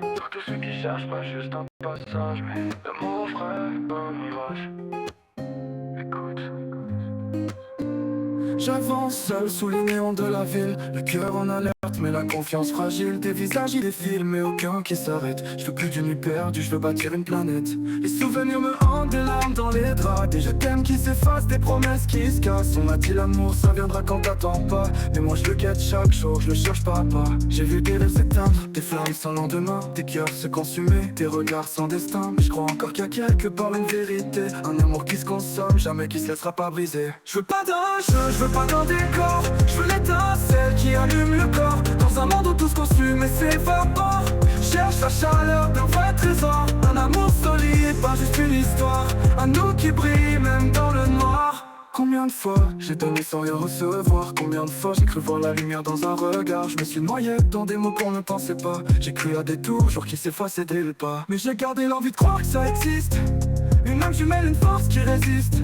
Pour tous ceux qui cherchent pas juste un passage, mais l'amour frais comme mirage. Écoute. J'avance seul sous les néons de la ville, le cœur en alerte mais la confiance fragile. Des visages y défilent mais aucun qui s'arrête. Je veux plus d'une nuit perdue, je veux bâtir une planète. Les souvenirs me hantent, des larmes dans les draps, des je t'aime qui s'effacent, des promesses qui se cassent. On m'a dit l'amour ça viendra quand t'attends pas, mais moi je le guette chaque jour, je le cherche pas à pas. J'ai vu des rêves s'éteindre, des flammes sans lendemain, des cœurs se consumer, des regards sans destin. Mais je crois encore qu'il y a quelque part une vérité, un amour qui se consomme, jamais qui se laissera pas briser. Je veux pas d'un jeu, je veux pas d'un décor, je veux l'étincelle qui allume le corps. Dans un monde où tout se consume et s'évapore, cherche la chaleur d'un vrai trésor. Un amour solide, pas juste une histoire, un nous qui brille même dans le noir. Combien de fois j'ai donné sans rien recevoir, combien de fois j'ai cru voir la lumière dans un regard. Je me suis noyé dans des mots qu'on ne pensait pas, j'ai cru à des tours, jours qui s'effacent dès le pas. Mais j'ai gardé l'envie de croire que ça existe, une âme jumelle, une force qui résiste.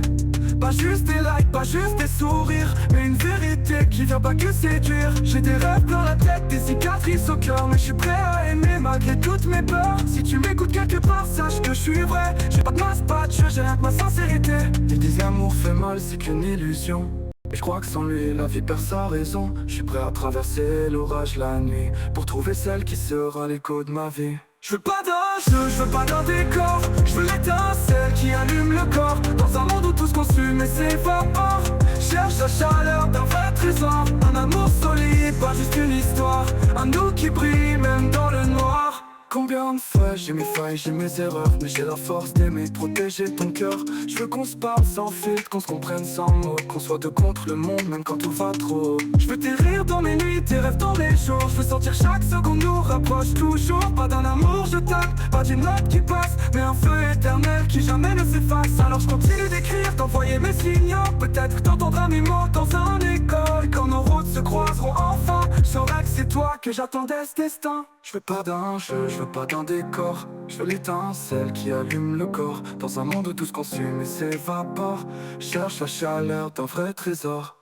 Pas juste des likes, pas juste des sourires, mais une vérité qui vient pas que séduire. J'ai des rêves plein la tête, des cicatrices au cœur, mais je suis prêt à aimer malgré toutes mes peurs. Si tu m'écoutes quelque part, sache que je suis vrai. J'ai pas de masse patch, j'ai rien que ma sincérité. Ils disent l'amour fait mal, c'est qu'une illusion. Et je crois que sans lui, la vie perd sa raison. Je suis prêt à traverser l'orage la nuit pour trouver celle qui sera l'écho de ma vie. Je veux pas d'un jeu, je veux pas d'un décor, je veux l'étincelle qui allume le corps. Dans un monde où tout se consume et s'évapore, cherche la chaleur d'un vrai trésor. Un amour solide, pas juste une histoire, un nous qui brille même dans le noir. Combien de fois j'ai mes failles, j'ai mes erreurs, mais j'ai la force d'aimer, de protéger ton cœur. Je veux qu'on se parle sans filtre, qu'on se comprenne sans mots, qu'on soit deux contre le monde même quand tout va trop. Je veux tes rires dans mes nuits, tes rêves dans les jours. Je veux sentir chaque seconde nous rapproche toujours. Pas d'un amour jetable, pas d'une note qui passe, mais un feu éternel qui jamais ne s'efface. Alors je continue d'écrire, d'envoyer mes signaux. Peut-être que t'entendras mes mots dans un écho. Et quand nos routes se croiseront enfin, je saurai que c'est toi que j'attendais ce destin. Je veux pas d'un jeu, je veux pas d'un décor, je veux l'étincelle qui allume le corps. Dans un monde où tout se consume et s'évapore, cherche la chaleur d'un vrai trésor.